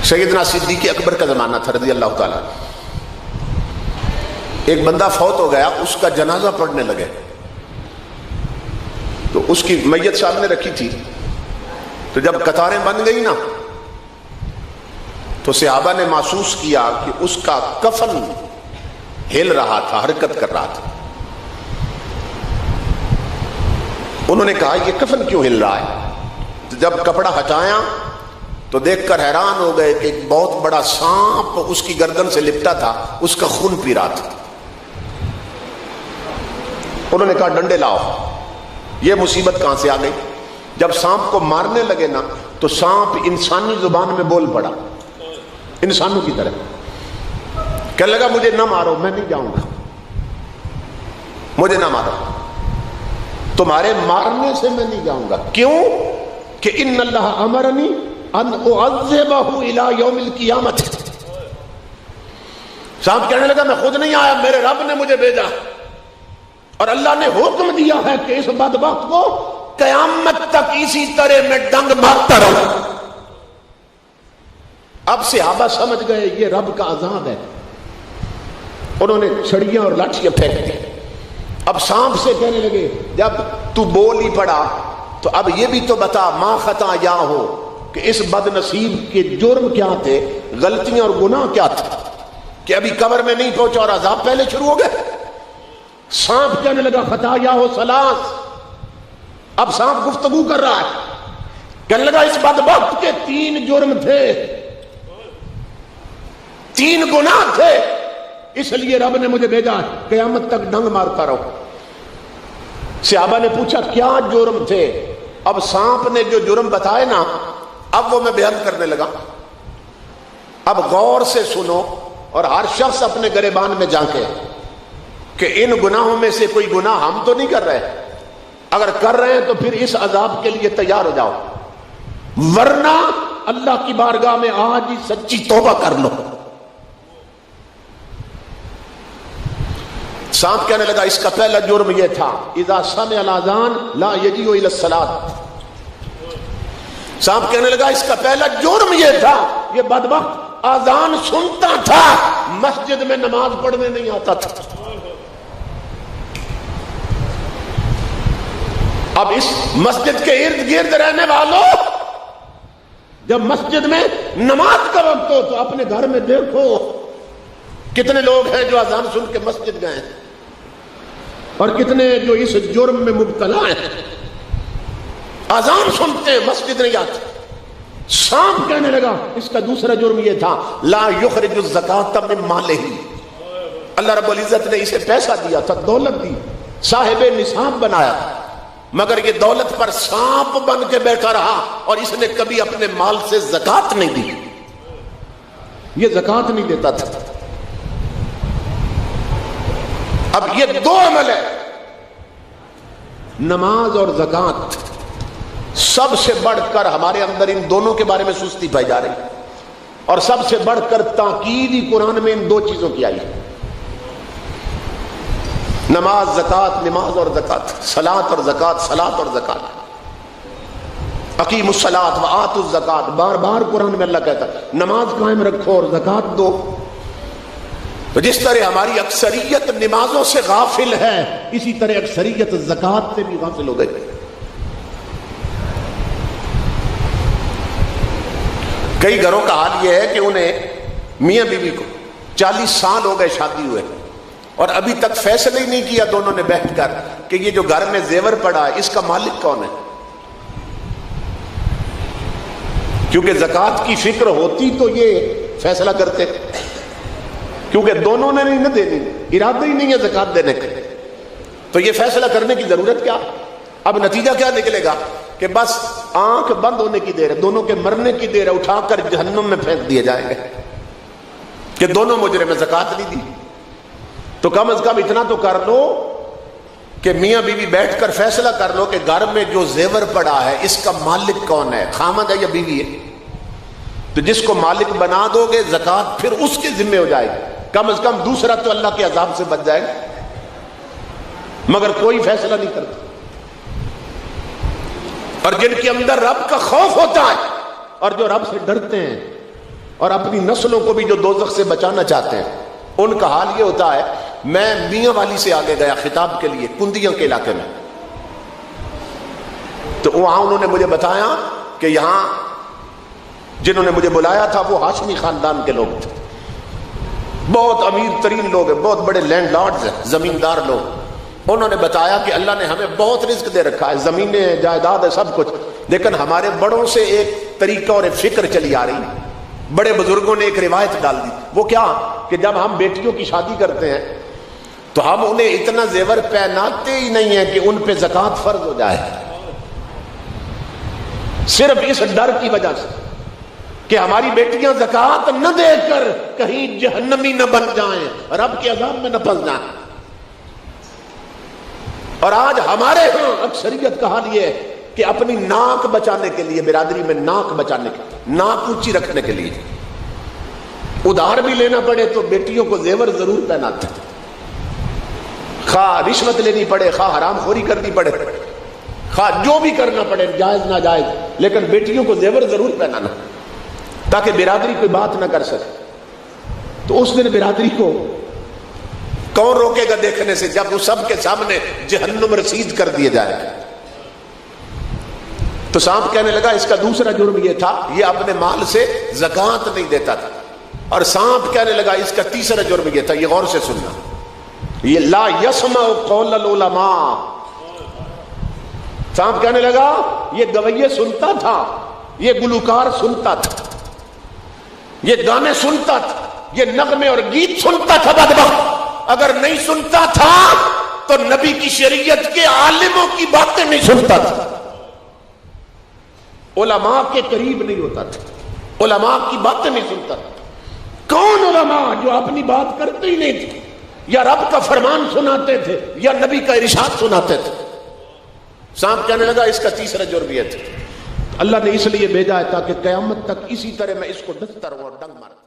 سیدنا صدیق اکبر کا زمانہ تھا رضی اللہ تعالیٰ. ایک بندہ فوت ہو گیا, اس کا جنازہ پڑھنے لگے تو اس کی میت سامنے رکھی تھی, تو جب قطاریں بن گئی نا تو صحابہ نے محسوس کیا کہ اس کا کفن ہل رہا تھا, حرکت کر رہا تھا. انہوں نے کہا یہ کفن کیوں ہل رہا ہے؟ تو جب کپڑا ہٹایا تو دیکھ کر حیران ہو گئے کہ ایک بہت بڑا سانپ اس کی گردن سے لپٹا تھا, اس کا خون پی رہا تھا. انہوں نے کہا ڈنڈے لاؤ, یہ مصیبت کہاں سے آ گئی؟ جب سانپ کو مارنے لگے نا تو سانپ انسانی زبان میں بول پڑا, انسانوں کی طرح. کہنے لگا مجھے نہ مارو, میں نہیں جاؤں گا, مجھے نہ مارو, تمہارے مارنے سے میں نہیں جاؤں گا. کیوں؟ کہ ان اللہ امرنی ان اعذبہ الی یوم القیامت. سانپ کہنے لگا میں خود نہیں آیا, میرے رب نے مجھے بھیجا, اور اللہ نے حکم دیا ہے کہ اس بدبخت کو قیامت تک اسی طرح میں ڈنگ مارتا رہوں. اب صحابہ سمجھ گئے یہ رب کا عذاب ہے. انہوں نے چھڑیاں اور لاٹھیاں پھینک دی. اب سانپ سے کہنے لگے جب تو بول ہی پڑا تو اب یہ بھی تو بتا ما خطا یا ہو, کہ اس بد نصیب کے جرم کیا تھے, غلطیاں اور گناہ کیا تھے کہ ابھی قبر میں نہیں پہنچا اور عذاب پہلے شروع ہو گئے. سانپ کہنے لگا خطا یا ہو سلاس. اب سانپ گفتگو کر رہا ہے, کہنے لگا اس بدبخت کے 3 جرم تھے, 3 گناہ تھے, اس لیے رب نے مجھے بھیجا قیامت تک ڈنگ مارتا رہو. صحابہ نے پوچھا کیا جرم تھے؟ اب سانپ نے جو جرم بتائے نا اب وہ میں بیان کرنے لگا. اب غور سے سنو اور ہر شخص اپنے گریبان میں جھانکے کہ ان گناہوں میں سے کوئی گناہ ہم تو نہیں کر رہے. اگر کر رہے ہیں تو پھر اس عذاب کے لیے تیار ہو جاؤ, ورنہ اللہ کی بارگاہ میں آج ہی سچی توبہ کر لو. سانپ کہنے لگا اس کا پہلا جرم یہ تھا اذا سمع الاذان لا یجیء الی الصلاۃ. سانپ کہنے لگا اس کا پہلا جرم یہ تھا, یہ بدبخت اذان سنتا تھا, مسجد میں نماز پڑھنے نہیں آتا تھا. اب اس مسجد کے ارد گرد رہنے والوں, جب مسجد میں نماز کا وقت ہو تو اپنے گھر میں دیکھو کتنے لوگ ہیں جو اذان سن کے مسجد گئے ہیں اور کتنے جو اس جرم میں مبتلا ہیں, اذان سنتے ہیں مسجد نہیں آتے. سانپ کہنے لگا اس کا دوسرا جرم یہ تھا لا یخرج الزکاۃ من مالہ. اللہ رب العزت نے اسے پیسہ دیا تھا, دولت دی, صاحب نصاب بنایا, مگر یہ دولت پر سانپ بن کے بیٹھا رہا اور اس نے کبھی اپنے مال سے زکات نہیں دی. یہ زکات نہیں دیتا تھا. اب یہ 2 عمل ہے, نماز اور زکات. سب سے بڑھ کر ہمارے اندر ان دونوں کے بارے میں سستی پائی جا رہی, اور سب سے بڑھ کر تاکید ہی قرآن میں ان 2 چیزوں کی آئی ہے, نماز زکات, نماز اور زکات, صلاۃ اور زکات, صلاۃ اور زکات. اقیموا الصلاۃ وآتوا الزکات, بار بار قرآن میں اللہ کہتا ہے نماز قائم رکھو اور زکات دو. تو جس طرح ہماری اکثریت نمازوں سے غافل ہے, اسی طرح اکثریت زکات سے بھی غافل ہو گئی. کئی گھروں کا حال یہ ہے کہ انہیں میاں بیوی کو 40 سال ہو گئے شادی ہوئے اور ابھی تک فیصلہ ہی نہیں کیا دونوں نے بیٹھ کر کہ یہ جو گھر میں زیور پڑا ہے اس کا مالک کون ہے. کیونکہ زکات کی فکر ہوتی تو یہ فیصلہ کرتے, کیونکہ دونوں نے نہیں نہ دینی, ارادہ ہی نہیں ہے زکات دینے کا, تو یہ فیصلہ کرنے کی ضرورت کیا. اب نتیجہ کیا نکلے گا کہ بس آنکھ بند ہونے کی دیر ہے, دونوں کے مرنے کی دیر ہے, اٹھا کر جہنم میں پھینک دیے جائیں گے کہ دونوں مجرم میں زکات نہیں دی. تو کم از کم اتنا تو کر لو کہ میاں بیوی بیٹھ کر فیصلہ کر لو کہ گھر میں جو زیور پڑا ہے اس کا مالک کون ہے, خامد ہے یا بیوی ہے. تو جس کو مالک بنا دو گے زکات پھر اس کے ذمہ ہو جائے گی, کم از کم دوسرا تو اللہ کے عذاب سے بچ جائے گا. مگر کوئی فیصلہ نہیں کرتا. اور جن کے اندر رب کا خوف ہوتا ہے اور جو رب سے ڈرتے ہیں اور اپنی نسلوں کو بھی جو دوزخ سے بچانا چاہتے ہیں، ان کا حال یہ ہوتا ہے. میں میاں والی سے آگے گیا خطاب کے لیے کندیاں کے علاقے میں، تو وہاں انہوں نے مجھے بتایا کہ یہاں جنہوں نے مجھے بلایا تھا وہ ہاشمی خاندان کے لوگ تھے، بہت امیر ترین لوگ ہیں، بہت بڑے لینڈ لارڈز ہیں، زمیندار لوگ. انہوں نے بتایا کہ اللہ نے ہمیں بہت رزق دے رکھا ہے، زمینیں، جائیداد ہے، سب کچھ، لیکن ہمارے بڑوں سے ایک طریقہ اور ایک فکر چلی آ رہی. بڑے بزرگوں نے ایک روایت ڈال دی. وہ کیا کہ جب ہم بیٹیوں کی شادی کرتے ہیں تو ہم انہیں اتنا زیور پہناتے ہی نہیں ہیں کہ ان پہ زکوٰۃ فرض ہو جائے، صرف اس ڈر کی وجہ سے کہ ہماری بیٹیاں زکوٰۃ نہ دے کر کہیں جہنمی نہ بن جائیں، رب کے عذاب میں نہ پھنس جائیں. اور آج ہمارے ہاں اکثریت کا حال یہ ہے کہ اپنی ناک بچانے کے لیے، برادری میں ناک بچانے کے لیے، ناک اونچی رکھنے کے لیے ادھار بھی لینا پڑے تو بیٹیوں کو زیور ضرور پہناتے ہیں، خواہ رشوت لینی پڑے، خواہ حرام خوری کرنی پڑے، خواہ جو بھی کرنا پڑے، جائز ناجائز، لیکن بیٹیوں کو زیور ضرور پہنانا تاکہ برادری کوئی بات نہ کر سکے. تو اس دن برادری کو کون روکے گا دیکھنے سے جب وہ سب کے سامنے جہنم رسید کر دیے جائے گا. تو سانپ کہنے لگا اس کا دوسرا جرم یہ تھا یہ اپنے مال سے زکوٰۃ نہیں دیتا تھا. اور سانپ کہنے لگا اس کا تیسرا جرم یہ تھا، یہ غور سے سننا، یہ لا یسمع قول العلماء. سانپ کہنے لگا یہ گویے سنتا تھا، یہ گلوکار سنتا تھا، یہ گانے سنتا تھا، یہ نغمے اور گیت سنتا تھا. بدبخت اگر نہیں سنتا تھا تو نبی کی شریعت کے عالموں کی باتیں نہیں سنتا تھا، علماء کے قریب نہیں ہوتا تھا، علماء کی باتیں نہیں سنتا تھا. کون علماء جو اپنی بات کرتے ہی نہیں تھے، یا رب کا فرمان سناتے تھے یا نبی کا ارشاد سناتے تھے. سانپ کہنے لگا اس کا تیسرا جرم یہ تھا. اللہ نے اس لیے بھیجا ہے تاکہ قیامت تک اسی طرح میں اس کو ڈستا رہوں اور ڈنگ مارتا.